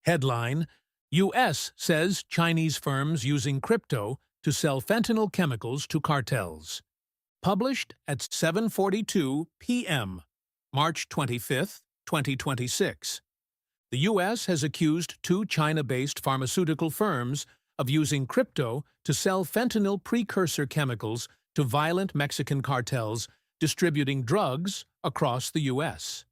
Headline: U.S. says Chinese firms using crypto to sell fentanyl chemicals to cartels. Published at 7:42 p.m., March 25, 2026. The U.S. has accused two China-based pharmaceutical firms of using crypto to sell fentanyl precursor chemicals to violent Mexican cartels distributing drugs across the U.S.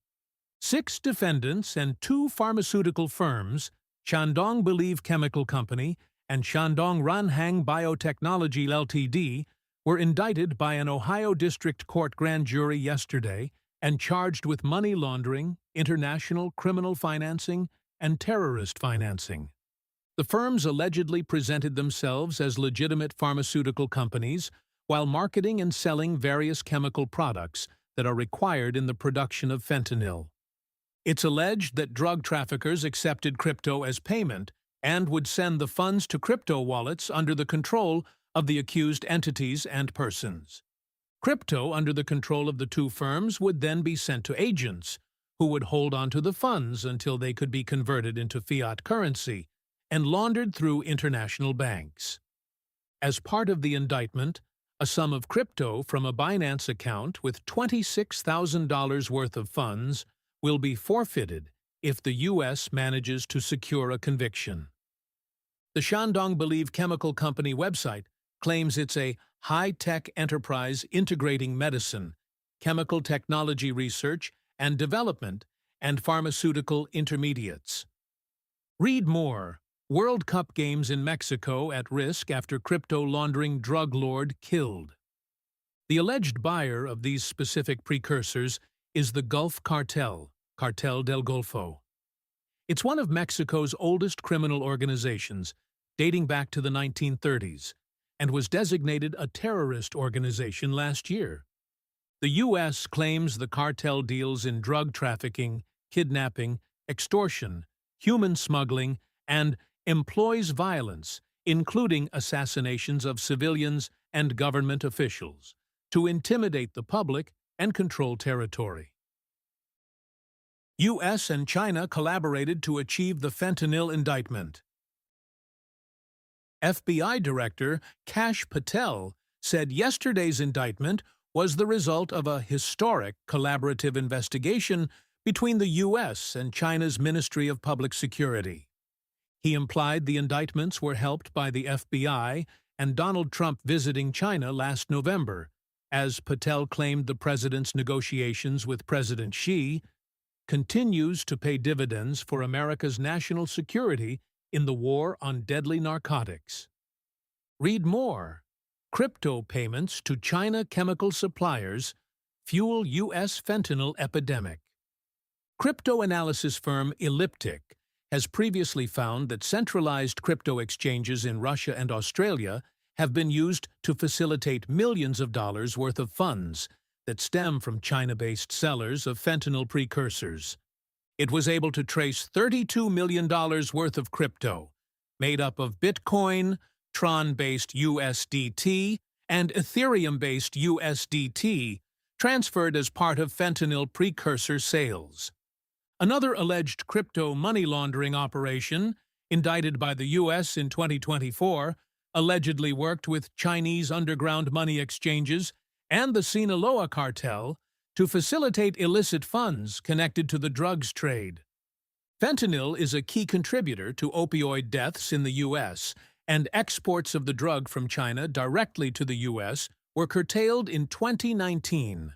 6 defendants and 2 pharmaceutical firms, Shandong Believe Chemical Company and Shandong Ranhang Biotechnology Ltd., were indicted by an Ohio District Court grand jury yesterday and charged with money laundering, international criminal financing, and terrorist financing. The firms allegedly presented themselves as legitimate pharmaceutical companies while marketing and selling various chemical products that are required in the production of fentanyl. It's alleged that drug traffickers accepted crypto as payment and would send the funds to crypto wallets under the control of the accused entities and persons. Crypto under the control of the two firms would then be sent to agents, who would hold onto the funds until they could be converted into fiat currency and laundered through international banks. As part of the indictment, a sum of crypto from a Binance account with $26,000 worth of funds will be forfeited if the U.S. manages to secure a conviction. The Shandong Believe Chemical Company website claims it's a high-tech enterprise integrating medicine, chemical technology research and development, and pharmaceutical intermediates. Read more: World Cup games in Mexico at risk after crypto laundering drug lord killed. The alleged buyer of these specific precursors is the Gulf Cartel, Cartel del Golfo. It's one of Mexico's oldest criminal organizations, dating back to the 1930s, and was designated a terrorist organization last year. The U.S. claims the cartel deals in drug trafficking, kidnapping, extortion, human smuggling, and employs violence, including assassinations of civilians and government officials, to intimidate the public and control territory. U.S. and China collaborated to achieve the fentanyl indictment. FBI Director Kash Patel said yesterday's indictment was the result of a historic collaborative investigation between the U.S. and China's Ministry of Public Security. He implied the indictments were helped by the FBI and Donald Trump visiting China last November, as Patel claimed the president's negotiations with President Xi continues to pay dividends for America's national security in the war on deadly narcotics. Read more: Crypto payments to China chemical suppliers fuel U.S. fentanyl epidemic. Crypto analysis firm Elliptic has previously found that centralized crypto exchanges in Russia and Australia have been used to facilitate millions of dollars worth of funds that stem from China-based sellers of fentanyl precursors. It was able to trace $32 million worth of crypto, made up of Bitcoin, Tron-based USDT, and Ethereum-based USDT, transferred as part of fentanyl precursor sales. Another alleged crypto money laundering operation, indicted by the U.S. in 2024, allegedly worked with Chinese underground money exchanges and the Sinaloa cartel to facilitate illicit funds connected to the drugs trade. Fentanyl is a key contributor to opioid deaths in the U.S., and exports of the drug from China directly to the U.S. were curtailed in 2019.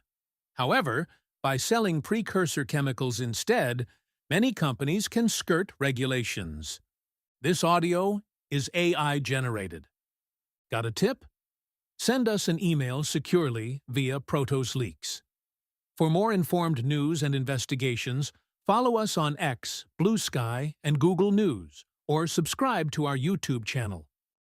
However, by selling precursor chemicals instead, many companies can skirt regulations. This audio is AI-generated. Got a tip? Send us an email securely via Protos Leaks. For more informed news and investigations, follow us on X, Blue Sky, and Google News, or subscribe to our YouTube channel.